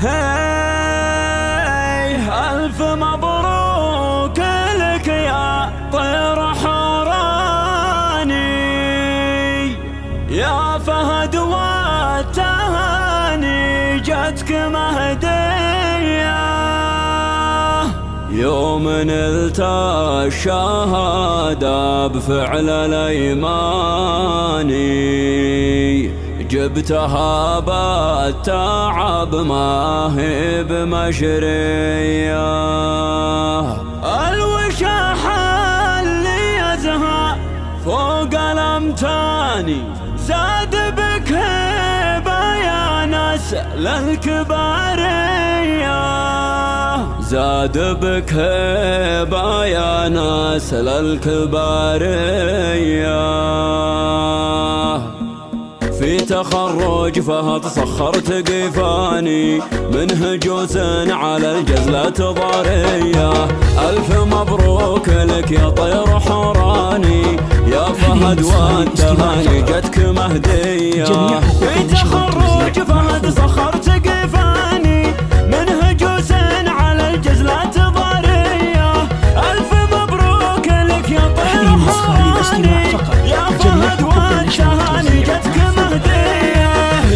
هاي ألف مبروك لك يا طير حوراني، يا فهد والتهاني جتك مهدية. يوم نلت الشهادة بفعل الأيماني، جبتها بالتعب ما هي بمشرية. الوشاح اللي يزهى فوق الأمتاني، زاد بك هيبة يا نسل الكبارية، زاد بك هيبة يا نسل الكبارية. في تخرج فهد سخرت قيفاني، من هجوس على الجزلة ضارية. ألف مبروك لك يا طير حوراني، يا فهد والتهاني جتك مهدية. في تخرج فهد سخرت قيفاني، من هجوس على الجزلة ضارية. ألف مبروك لك يا طير حوراني، يا فهد والتهاني جتك مهدية.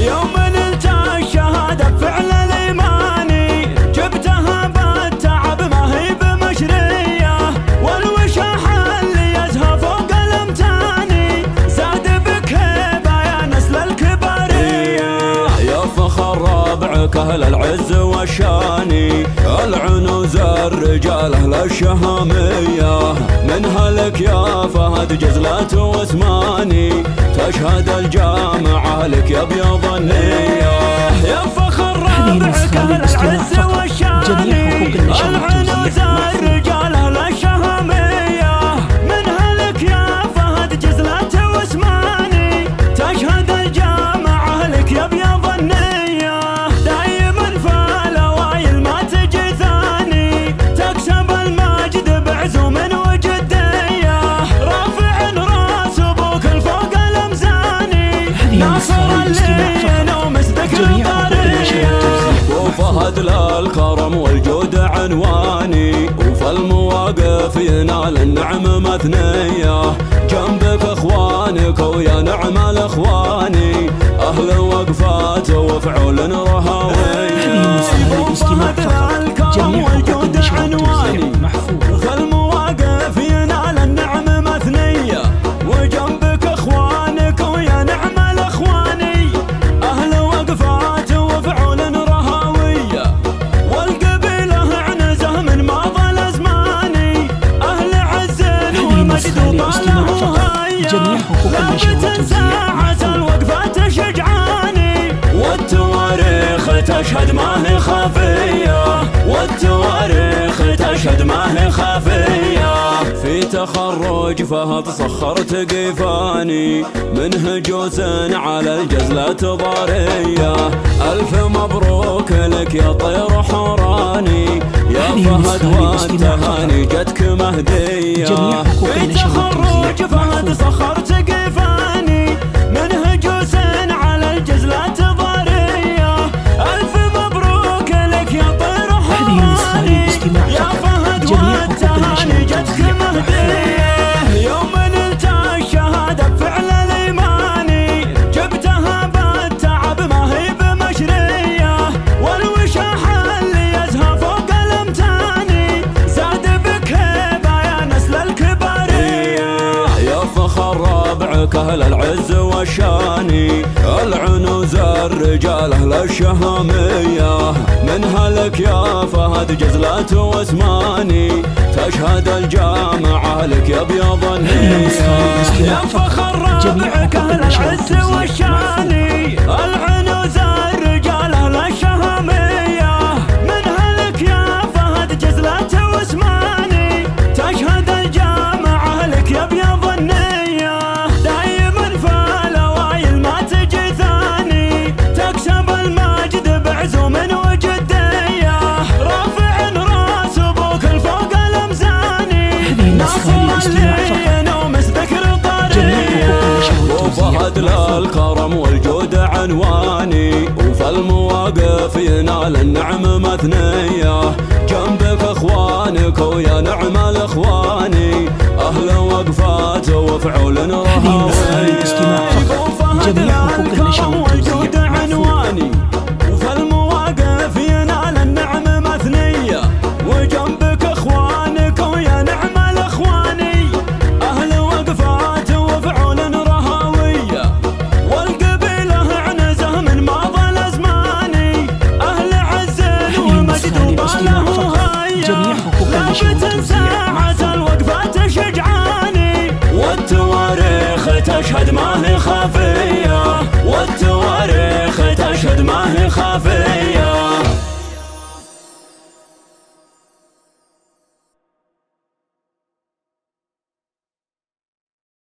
يوم نلت الشهادة بفعل الإيماني، جبتها بالتعب ما هي بمشرية. والوشاح اللي يزهى فوق الأمتاني، زاد بك هيبة يا نسل الكبارية. يا فخر ربعك أهل العز والشاني، العنوز الرجال أهل الشهامية. منها لك يا فهد جزلة واسماني، تشهد الجامعة لك يا بيض النية. يا فخر ربعك أهل العز والشاني، العنوز الرجال أهل الشهامية. منها لك يا فهد جزلة واسماني، تشهد الجامعة لك يا بيض النية. دايما في الأوائل ما تجي ثاني، تكسب المجد بعزوم وجدية. رافع راس أبوك الفوق الأمزاني، ناصر اللين ومسبك الطرية. وفهد للكرم والجود عنواني، وفي المواقف ينال النعم مثنية. جنبك اخوانك ويا نعم الاخواني، اهل وقفات وفعول رهاوية. وفهد للكرم والجود عنواني، وفي المواقف ينال النعم مثنية. وجنبك اخوانك ويا نعم الاخواني، اهل وقفات وفعول رهاوية. والقبيلة عنزه من ماضى الازماني، اهل عز ومجد وطاله هيا. لابد ساعة الوقفات شجعاني، والتواريخ تشهد ما هي خافية، والتواريخ تشهد ما هي خافية. في تخرج فهد سخرت قيفاني، من هجوس على الجزلة ضارية. ألف مبروك لك يا طير حوراني، يا فهد والتهاني جتك مهدية. في تخرج فهد سخرت قيفاني، من هجوس على الجزلة ضارية. ألف مبروك لك يا طير حوراني، يا فهد والتهاني جتك مهدية. يوم نلت الشهادة بفعل الإيماني، جبتها بالتعب ما هي بمشرية. والوشاح اللي يزهى فوق الأمتاني، زاد بك هيبة يا نسل الكبارية. يا فخر ربعك أهل العز والشاني، العنوز الرجال أهل الشهامية. منها لك يا فهد جزلة واسماني، تشهد الجامعة لك يا بيض النية. يا فخر ربعك أهل العز والشاني، العنوز الرجال أهل الشهامية. منها لك يا فهد جزلة واسماني، تشهد الجامعة لك يا بيض النية. دايما في الأوائل ما تجي ثاني، تكسب المجد بعزوم وجدية. رافع راس أبوك الفوق الأمزاني، ناصر اللين ومسبك الطرية. وفهد للكرم والجود عنواني، وفي المواقف ينال النعم مثنية. جنبك اخوانك ويا نعم الاخواني، اهل وقفات وفعول رهوية. فهد الكرم وجود عنواني، وفي المواقف ينال النعم مثنية. وجنبك اخوانك ويا نعم الاخواني، اهل وقفات وفعول رهوية. والقبيلة عنزه من ماضى الازماني، اهل عز ومجد وباله هيا. ثابت ساعة الوقفات شجعاني، والتواريخ تشهد ما هي خافية، والتواريخ تشهد ما هي خافية.